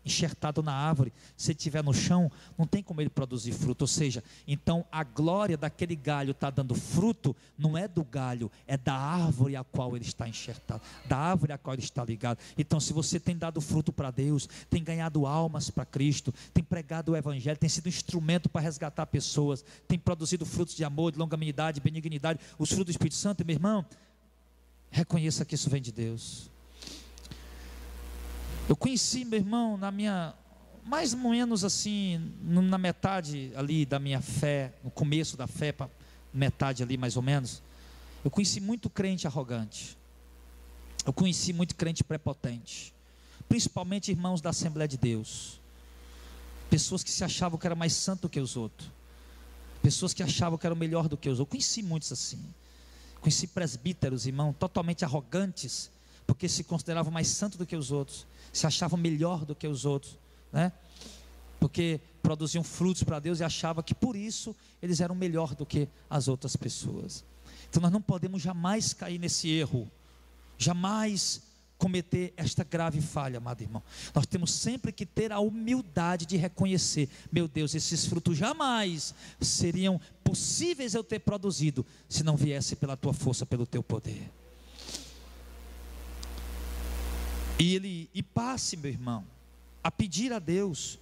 enxertado na árvore. Se ele estiver no chão, não tem como ele produzir fruto. Ou seja, então a glória daquele galho está dando fruto, não é do galho, é da árvore a qual ele está enxertado, da árvore a qual ele está ligado. Então, se você tem dado fruto para Deus, tem ganhado almas para Cristo, tem pregado o Evangelho, tem sido instrumento para resgatar pessoas, tem produzido frutos de amor, de longanimidade, benignidade, os frutos do Espírito Santo, meu irmão, reconheça que isso vem de Deus. Eu conheci, meu irmão, mais ou menos assim, na metade ali da minha fé, no começo da fé, metade ali mais ou menos, eu conheci muito crente arrogante, eu conheci muito crente prepotente, principalmente irmãos da Assembleia de Deus, pessoas que se achavam que era mais santo do que os outros, pessoas que achavam que eram melhor do que os outros. Eu conheci muitos assim, conheci presbíteros, irmão, totalmente arrogantes, porque se consideravam mais santos do que os outros, se achavam melhor do que os outros, né? Porque produziam frutos para Deus e achavam que por isso eles eram melhor do que as outras pessoas. Então nós não podemos jamais cair nesse erro, jamais cometer esta grave falha, amado irmão. Nós temos sempre que ter a humildade de reconhecer: meu Deus, esses frutos jamais seriam possíveis eu ter produzido se não viesse pela tua força, pelo teu poder. E passe, meu irmão, a pedir a Deus,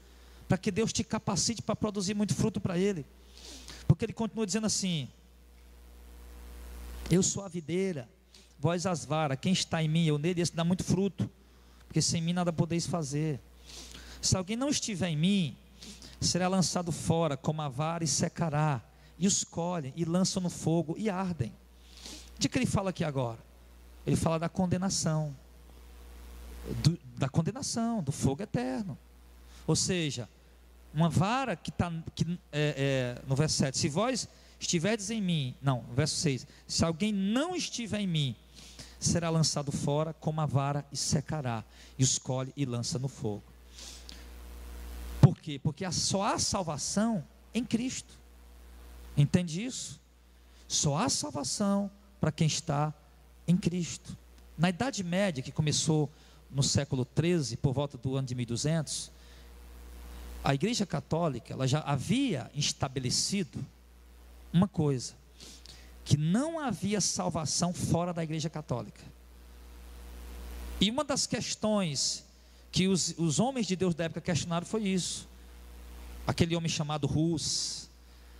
para que Deus te capacite para produzir muito fruto para Ele, porque Ele continua dizendo assim: eu sou a videira, vós as varas, quem está em mim, eu nele, esse dá muito fruto, porque sem mim nada podeis fazer. Se alguém não estiver em mim, será lançado fora como a vara e secará, e os colhem e lançam no fogo e ardem. De que ele fala aqui agora? Ele fala da condenação, do fogo eterno. Ou seja, uma vara que está no verso 7, se vós estiverdes em mim, não, verso 6, se alguém não estiver em mim, será lançado fora como a vara e secará, e os colhe e lança no fogo. Por quê? Porque só há salvação em Cristo. Entende isso? Só há salvação para quem está em Cristo. Na Idade Média, que começou no século XIII, por volta do ano de 1200, a Igreja Católica ela já havia estabelecido uma coisa, que não havia salvação fora da Igreja Católica. E uma das questões que os homens de Deus da época questionaram foi isso. Aquele homem chamado Hus,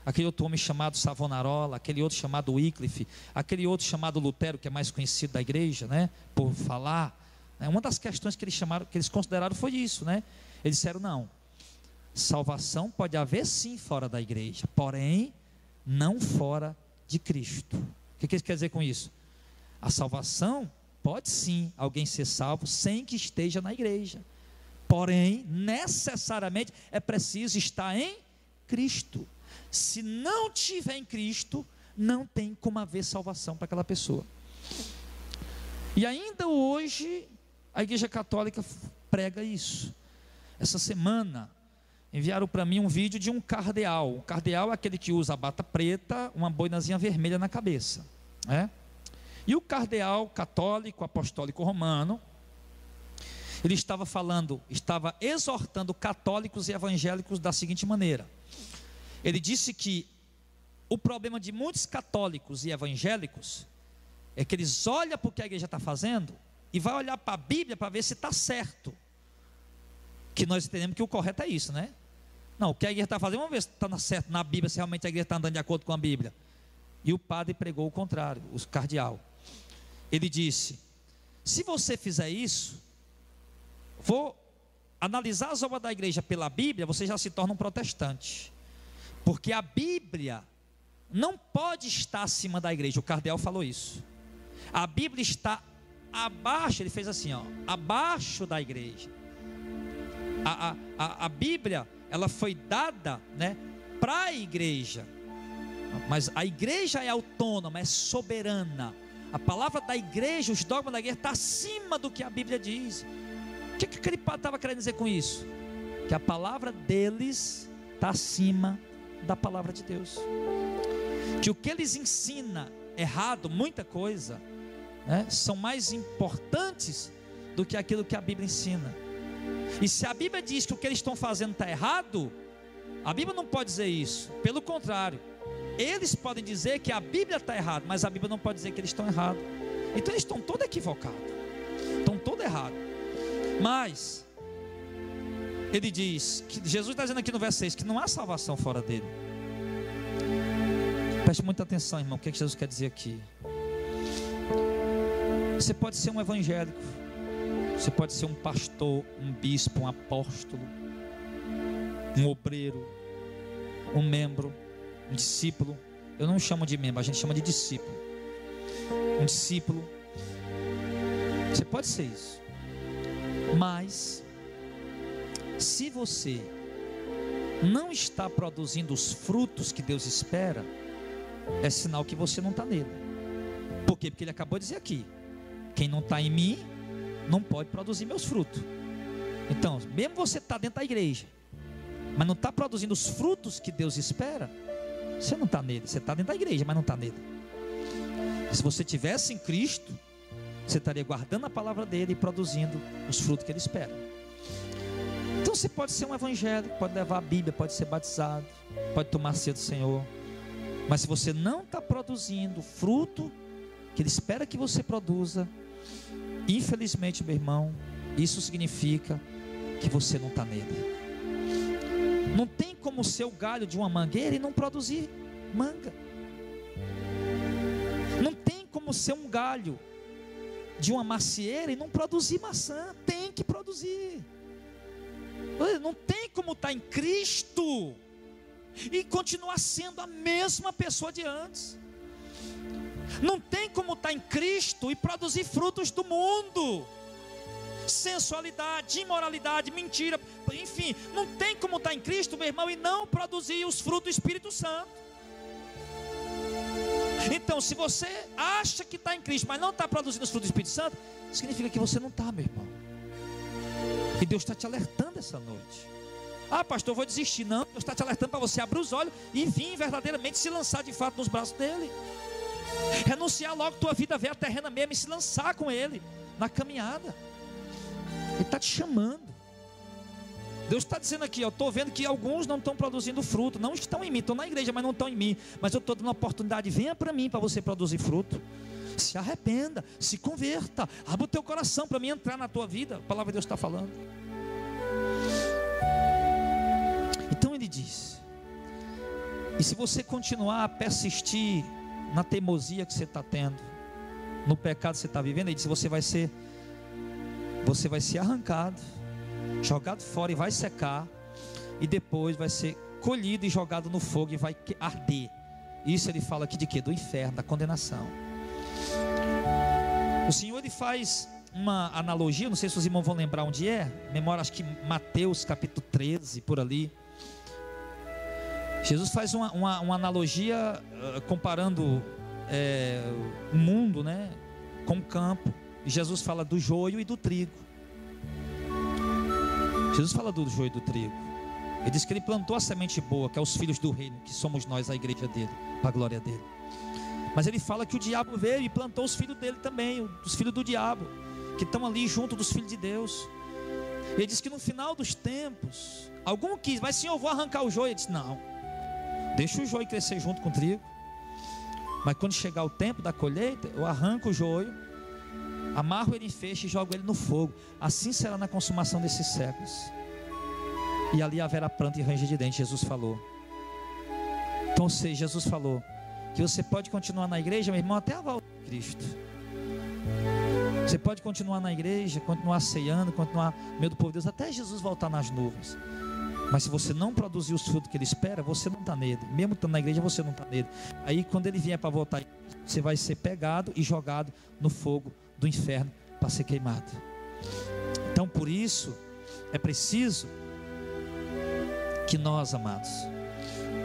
aquele outro homem chamado Savonarola, aquele outro chamado Wycliffe, aquele outro chamado Lutero, que é mais conhecido da igreja, né, por falar. Uma das questões que eles consideraram foi isso, né? Eles disseram: não, salvação pode haver sim fora da igreja, porém não fora de Cristo. O que eles querem dizer com isso? A salvação pode sim alguém ser salvo sem que esteja na igreja, porém necessariamente é preciso estar em Cristo. Se não tiver em Cristo, não tem como haver salvação para aquela pessoa. E ainda hoje a Igreja Católica prega isso. Essa semana enviaram para mim um vídeo de um cardeal. O cardeal é aquele que usa a bata preta, uma boinazinha vermelha na cabeça, né? E o cardeal católico, apostólico romano, Ele estava exortando católicos e evangélicos da seguinte maneira. Ele disse que o problema de muitos católicos e evangélicos é que eles olham para o que a igreja está fazendo e vai olhar para a Bíblia para ver se está certo. Que nós entendemos que o correto é isso, né? Não, o que a igreja está fazendo, vamos ver se está certo na Bíblia, se realmente a igreja está andando de acordo com a Bíblia. E o padre pregou o contrário, o cardeal. Ele disse: se você fizer isso, vou analisar as obras da igreja pela Bíblia, você já se torna um protestante. Porque a Bíblia não pode estar acima da igreja. O cardeal falou isso. A Bíblia está abaixo, ele fez assim, ó, abaixo da igreja. A Bíblia, ela foi dada, né, para a igreja. Mas a igreja é autônoma, é soberana. A palavra da igreja, os dogmas da igreja está acima do que a Bíblia diz. O que aquele padre estava querendo dizer com isso? Que a palavra deles está acima da palavra de Deus. Que o que eles ensinam errado, muita coisa, né, são mais importantes do que aquilo que a Bíblia ensina. E se a Bíblia diz que o que eles estão fazendo está errado, a Bíblia não pode dizer isso. Pelo contrário, eles podem dizer que a Bíblia está errada, mas a Bíblia não pode dizer que eles estão errados. Então eles estão todos equivocados, estão todos errados. Mas ele diz que Jesus está dizendo aqui no verso 6 que não há salvação fora dele. Preste muita atenção, irmão, o que é que Jesus quer dizer aqui? Você pode ser um evangélico, você pode ser um pastor, um bispo, um apóstolo, um obreiro, um membro, um discípulo. Eu não chamo de membro, a gente chama de discípulo. Um discípulo. Você pode ser isso. Mas se você não está produzindo os frutos que Deus espera, é sinal que você não está nele. Por quê? Porque ele acabou de dizer aqui: quem não está em mim não pode produzir meus frutos. Então, mesmo você está dentro da igreja, mas não está produzindo os frutos que Deus espera, você não está nele. Você está dentro da igreja, mas não está nele. Se você estivesse em Cristo, você estaria guardando a palavra dele e produzindo os frutos que ele espera. Então você pode ser um evangélico, pode levar a Bíblia, pode ser batizado, pode tomar ceia do Senhor, mas se você não está produzindo o fruto que ele espera que você produza, infelizmente, meu irmão, isso significa que você não está nele. Não tem como ser o galho de uma mangueira e não produzir manga. Não tem como ser um galho de uma macieira e não produzir maçã. Tem que produzir. Não tem como estar em Cristo e continuar sendo a mesma pessoa de antes. Não tem como estar em Cristo e produzir frutos do mundo, sensualidade, imoralidade, mentira, enfim, não tem como estar em Cristo, meu irmão, e não produzir os frutos do Espírito Santo. Então, se você acha que está em Cristo, mas não está produzindo os frutos do Espírito Santo, significa que você não está, meu irmão. E Deus está te alertando essa noite. Ah, pastor, eu vou desistir. Não, Deus está te alertando para você abrir os olhos e vir verdadeiramente se lançar de fato nos braços dele. Renunciar logo tua vida velha terrena mesmo e se lançar com ele na caminhada. Ele está te chamando. Deus está dizendo aqui, eu estou vendo que alguns não estão produzindo fruto, não estão em mim, estão na igreja, mas não estão em mim. Mas eu estou dando uma oportunidade, venha para mim para você produzir fruto. Se arrependa, se converta, abra o teu coração para mim entrar na tua vida. A palavra de Deus está falando. Então ele diz: e se você continuar a persistir na teimosia que você está tendo, no pecado que você está vivendo, ele diz: você vai ser arrancado, jogado fora e vai secar, e depois vai ser colhido e jogado no fogo e vai arder. Isso ele fala aqui de quê? Do inferno, da condenação. O Senhor ele faz uma analogia, não sei se os irmãos vão lembrar onde é, memória, acho que Mateus capítulo 13, por ali. Jesus faz uma analogia comparando o mundo, né, com o campo. E Jesus fala do joio e do trigo. Jesus fala do joio e do trigo. Ele diz que ele plantou a semente boa, que é os filhos do reino, que somos nós, a igreja dele, para a glória dele. Mas ele fala que o diabo veio e plantou os filhos dele também, os filhos do diabo, que estão ali junto dos filhos de Deus. Ele disse que no final dos tempos, algum quis, mas Senhor, eu vou arrancar o joio. Ele disse, não, deixa o joio crescer junto com o trigo, mas quando chegar o tempo da colheita, eu arranco o joio, amarro ele em feixe e jogo ele no fogo. Assim será na consumação desses séculos, e ali haverá pranto e ranger de dentes. Jesus falou. Então, ou seja, Jesus falou que você pode continuar na igreja, meu irmão, até a volta de Cristo. Você pode continuar na igreja, continuar ceando, continuar no meio do povo de Deus, até Jesus voltar nas nuvens. Mas se você não produzir os frutos que Ele espera, você não está nele. Mesmo estando na igreja, você não está nele. Aí quando Ele vier para voltar, você vai ser pegado e jogado no fogo do inferno para ser queimado. Então por isso é preciso que nós, amados,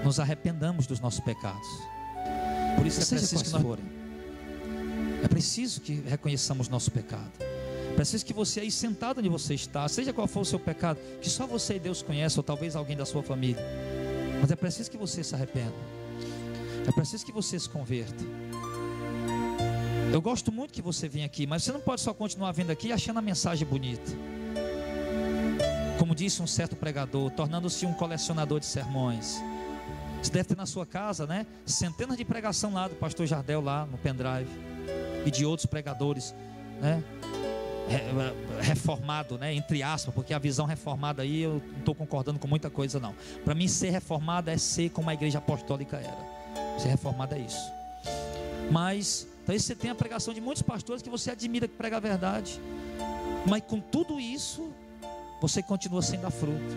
nos arrependamos dos nossos pecados. Por isso é preciso que nós forem. É preciso que reconheçamos nosso pecado. É preciso que você aí sentado onde você está, seja qual for o seu pecado, que só você e Deus conhece, ou talvez alguém da sua família, mas é preciso que você se arrependa. É preciso que você se converta. Eu gosto muito que você venha aqui, mas você não pode só continuar vindo aqui achando a mensagem bonita. Como disse um certo pregador, tornando-se um colecionador de sermões. Você deve ter na sua casa, né, centenas de pregação lá do pastor Jardel lá no pendrive, e de outros pregadores, né, reformado, né, entre aspas, porque a visão reformada aí eu não estou concordando com muita coisa não. Para mim ser reformado é ser como a igreja apostólica era. Ser reformado é isso. Mas talvez você tenha a pregação de muitos pastores que você admira que prega a verdade, mas com tudo isso você continua sem dar fruto.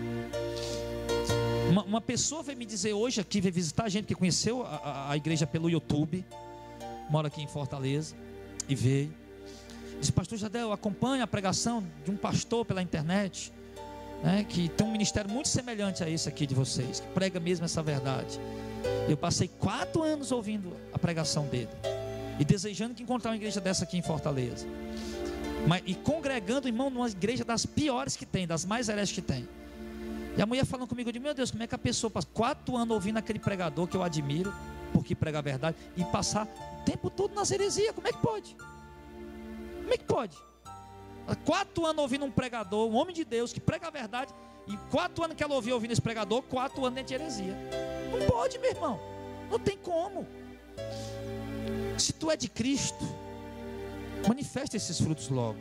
Uma pessoa veio me dizer hoje aqui, veio visitar a gente que conheceu a igreja pelo YouTube, mora aqui em Fortaleza, e veio, disse, pastor Jardel, acompanha a pregação de um pastor pela internet, né, que tem um ministério muito semelhante a esse aqui de vocês, que prega mesmo essa verdade. Eu passei 4 anos ouvindo a pregação dele, e desejando que encontrar uma igreja dessa aqui em Fortaleza, e congregando, irmão, numa igreja das piores que tem, das mais heréticas que tem. E a mulher falando comigo, eu digo, meu Deus, como é que a pessoa passa 4 anos ouvindo aquele pregador que eu admiro, porque prega a verdade, e passar o tempo todo nas heresias? Como é que pode? Como é que pode? 4 anos ouvindo um pregador, um homem de Deus que prega a verdade, e 4 anos que ela ouvindo esse pregador, 4 anos dentro de heresia. Não pode, meu irmão, não tem como. Se tu é de Cristo, manifesta esses frutos logo.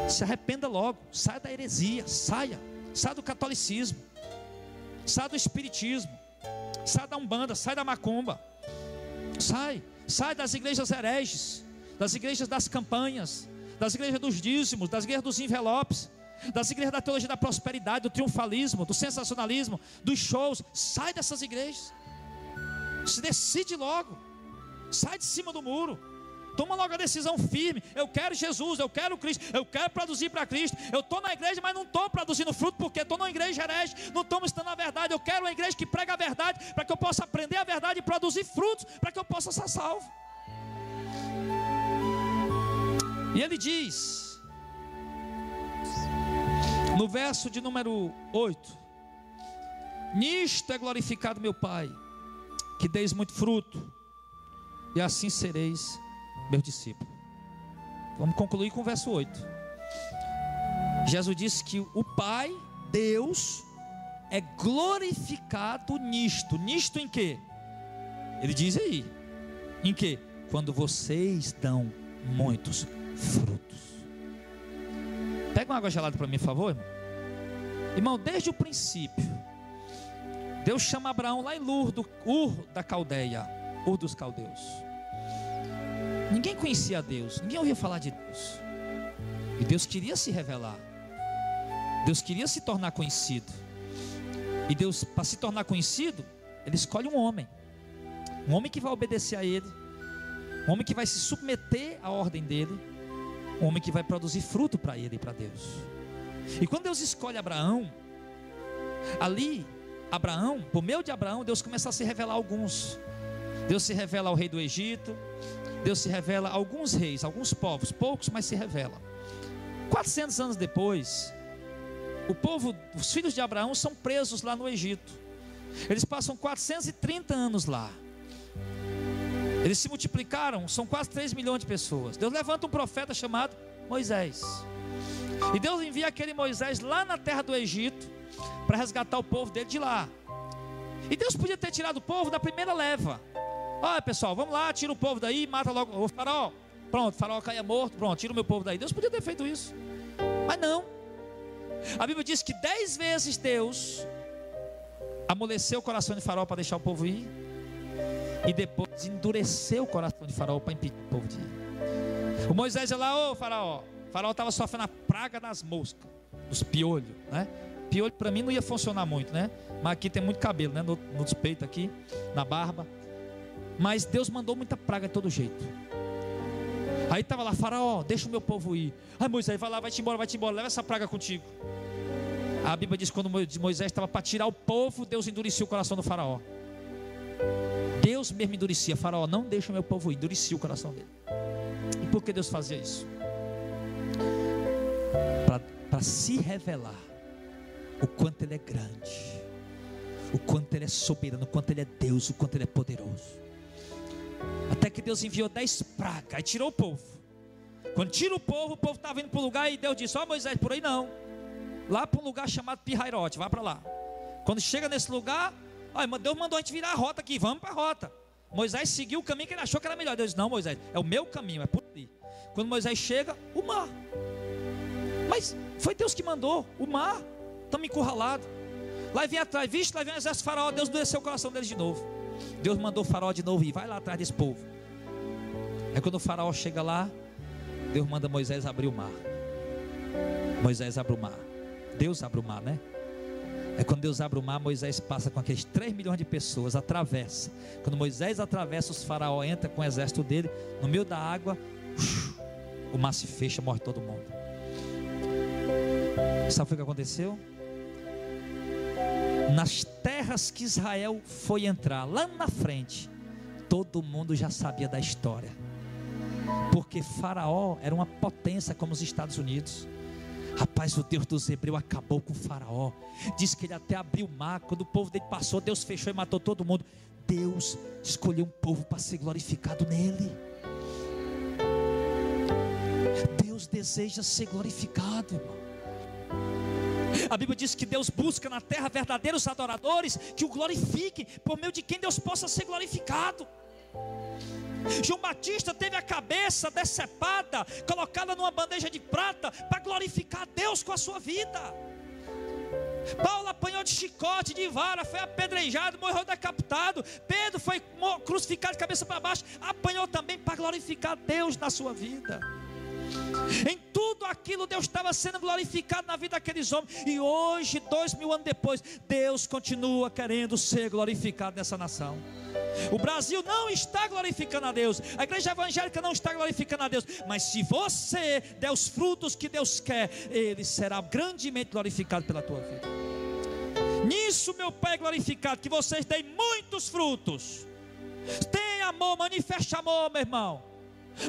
Se arrependa logo, saia da heresia, saia do catolicismo, saia do espiritismo, saia da umbanda, saia da macumba, sai das igrejas hereges, das igrejas das campanhas, das igrejas dos dízimos, das igrejas dos envelopes, das igrejas da teologia da prosperidade, do triunfalismo, do sensacionalismo, dos shows. Sai dessas igrejas, se decide logo, sai de cima do muro. Toma logo a decisão firme. Eu quero Jesus, eu quero Cristo, eu quero produzir para Cristo. Eu estou na igreja, mas não estou produzindo fruto, porque estou numa igreja herege, não estou estando na verdade. Eu quero uma igreja que prega a verdade, para que eu possa aprender a verdade e produzir frutos, para que eu possa ser salvo. E ele diz, no verso de número 8: nisto é glorificado meu Pai, que deis muito fruto, e assim sereis meu discípulo. Vamos concluir com o verso 8. Jesus disse que o Pai, Deus, é glorificado nisto. Nisto em quê? Ele diz aí, em quê? Quando vocês dão muitos frutos. Pega uma água gelada para mim, por favor, irmão. Irmão, desde o princípio, Deus chama Abraão lá em Ur da Caldeia, Ur dos Caldeus. Ninguém conhecia Deus, ninguém ouvia falar de Deus, e Deus queria se revelar, Deus queria se tornar conhecido. E Deus, para se tornar conhecido, Ele escolhe um homem que vai obedecer a Ele, um homem que vai se submeter à ordem dEle, um homem que vai produzir fruto para Ele e para Deus. E quando Deus escolhe Abraão, ali, por meio de Abraão, Deus começa a se revelar a alguns. Deus se revela ao rei do Egito, Deus se revela a alguns reis, alguns povos, poucos, mas se revela. 400 anos depois, os filhos de Abraão são presos lá no Egito. Eles passam 430 anos lá. Eles se multiplicaram, são quase 3 milhões de pessoas. Deus levanta um profeta chamado Moisés. E Deus envia aquele Moisés lá na terra do Egito para resgatar o povo dele de lá. E Deus podia ter tirado o povo da primeira leva. Olha, pessoal, vamos lá, tira o povo daí, mata logo o faraó. Pronto, o faraó caia morto, pronto, tira o meu povo daí. Deus podia ter feito isso, mas não. A Bíblia diz que 10 vezes Deus amoleceu o coração de faraó para deixar o povo ir, e depois endureceu o coração de faraó para impedir o povo de ir. O Moisés ia lá, ô faraó. O faraó estava sofrendo a praga das moscas, dos piolhos, né? Piolho para mim não ia funcionar muito, né? Mas aqui tem muito cabelo, né? Nos peitos aqui, na barba. Mas Deus mandou muita praga de todo jeito. Aí estava lá, faraó, deixa o meu povo ir. Ai, Moisés, vai lá, vai-te embora, leva essa praga contigo. A Bíblia diz que quando Moisés estava para tirar o povo, Deus endurecia o coração do faraó. Deus mesmo endurecia, faraó, não deixa o meu povo ir, endurecia o coração dele. E por que Deus fazia isso? Para se revelar o quanto Ele é grande, o quanto Ele é soberano, o quanto Ele é Deus, o quanto Ele é poderoso. Até que Deus enviou 10 pragas, aí tirou o povo. Quando tira o povo estava indo para um lugar, e Deus disse, ó Moisés, por aí não, lá para um lugar chamado Pi-Hairote, vai para lá. Quando chega nesse lugar, ó, Deus mandou a gente virar a rota aqui, vamos para a rota. Moisés seguiu o caminho que ele achou que era melhor. Deus disse, não Moisés, é o meu caminho, é por ali. Quando Moisés chega, o mar. Mas foi Deus que mandou, o mar, estamos encurralados. Lá vem atrás, vixe, lá vem o exército de faraó, Deus endureceu o coração deles de novo. Deus mandou o faraó de novo ir, vai lá atrás desse povo. Aí quando o faraó chega lá, Deus manda Moisés abrir o mar. Moisés abre o mar. Deus abre o mar, né? É quando Deus abre o mar, Moisés passa com aqueles 3 milhões de pessoas, atravessa. Quando Moisés atravessa, os faraó entra com o exército dele, no meio da água, o mar se fecha, morre todo mundo. Sabe o que aconteceu? Nas terras que Israel foi entrar, lá na frente, todo mundo já sabia da história. Porque Faraó era uma potência como os Estados Unidos. Rapaz, o Deus dos Hebreus acabou com o Faraó. Diz que ele até abriu o mar. Quando o povo dele passou, Deus fechou e matou todo mundo. Deus escolheu um povo para ser glorificado nele. Deus deseja ser glorificado, irmão. A Bíblia diz que Deus busca na terra verdadeiros adoradores que o glorifiquem, por meio de quem Deus possa ser glorificado. João Batista teve a cabeça decepada, colocada numa bandeja de prata, para glorificar a Deus com a sua vida. Paulo apanhou de chicote, de vara, foi apedrejado, morreu decapitado. Pedro foi crucificado de cabeça para baixo, apanhou também para glorificar a Deus na sua vida. Em tudo aquilo Deus estava sendo glorificado na vida daqueles homens. E hoje, 2000 anos depois, Deus continua querendo ser glorificado nessa nação. O Brasil não está glorificando a Deus, a igreja evangélica não está glorificando a Deus. Mas se você der os frutos que Deus quer, Ele será grandemente glorificado pela tua vida. Nisso meu Pai é glorificado, que vocês deem muitos frutos. Tenha amor, manifeste amor, meu irmão.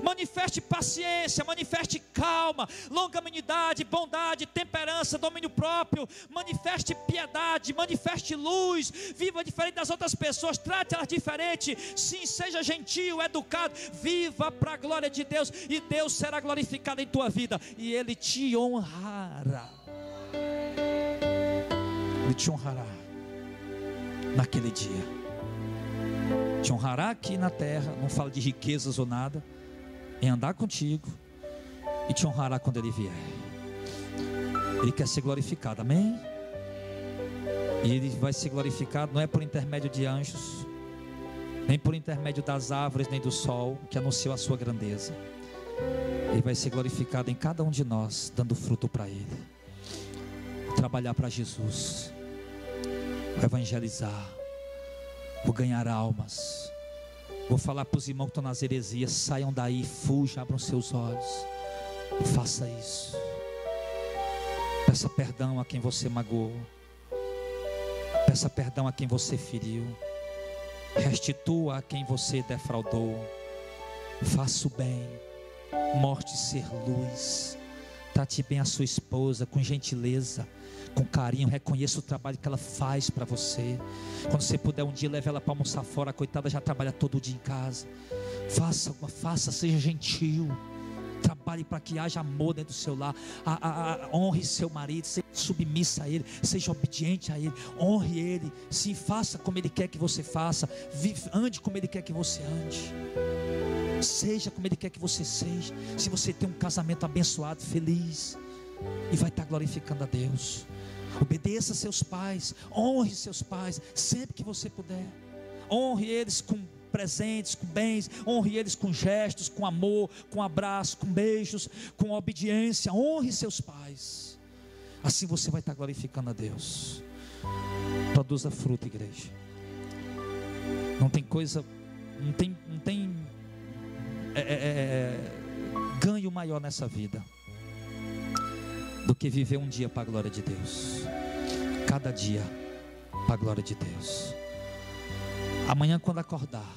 Manifeste paciência, manifeste calma, longanimidade, bondade, temperança, domínio próprio. Manifeste piedade, manifeste luz. Viva diferente das outras pessoas, trate-elas diferente. Sim, seja gentil, educado. Viva para a glória de Deus, e Deus será glorificado em tua vida, e Ele te honrará. Ele te honrará naquele dia. Te honrará aqui na terra. Não fala de riquezas ou nada, em andar contigo, e te honrará quando Ele vier. Ele quer ser glorificado, amém? E Ele vai ser glorificado, não é por intermédio de anjos, nem por intermédio das árvores, nem do sol, que anunciou a sua grandeza. Ele vai ser glorificado em cada um de nós, dando fruto para Ele. Trabalhar para Jesus, vou evangelizar, vou ganhar almas. Vou falar para os irmãos que estão nas heresias: saiam daí, fujam, abram seus olhos. Faça isso. Peça perdão a quem você magoou. Peça perdão a quem você feriu. Restitua a quem você defraudou. Faça o bem. Mostre ser luz. Trate bem a sua esposa com gentileza, com carinho. Reconheça o trabalho que ela faz para você. Quando você puder um dia, leve ela para almoçar fora. A coitada já trabalha todo dia em casa. Faça, seja gentil. Trabalhe prepare para que haja amor dentro do seu lar. Honre seu marido, seja submissa a ele, seja obediente a ele, honre ele, se faça como ele quer que você faça, ande como ele quer que você ande, seja como ele quer que você seja. Se você tem um casamento abençoado, feliz, e vai estar glorificando a Deus. Obedeça a seus pais, honre seus pais sempre que você puder. Honre eles com presentes, com bens, honre eles com gestos, com amor, com abraço, com beijos, com obediência. Honre seus pais. Assim você vai estar glorificando a Deus. Produza fruto, igreja. Não tem coisa, não tem ganho maior nessa vida do que viver um dia para a glória de Deus. Cada dia para a glória de Deus. Amanhã, quando acordar,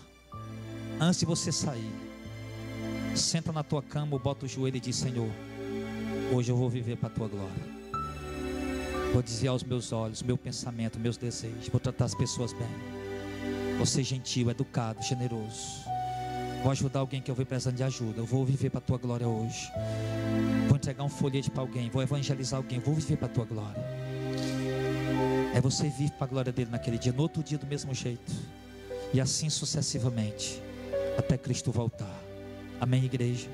antes de você sair, senta na tua cama, ou bota o joelho e diz: Senhor, hoje eu vou viver para a tua glória. Vou desviar os meus olhos, meu pensamento, meus desejos. Vou tratar as pessoas bem. Vou ser gentil, educado, generoso. Vou ajudar alguém que eu vejo precisando de ajuda. Eu vou viver para a tua glória hoje. Vou entregar um folheto para alguém. Vou evangelizar alguém. Vou viver para a tua glória. É você vive para a glória dele naquele dia, no outro dia do mesmo jeito. E assim sucessivamente, até Cristo voltar. Amém, igreja?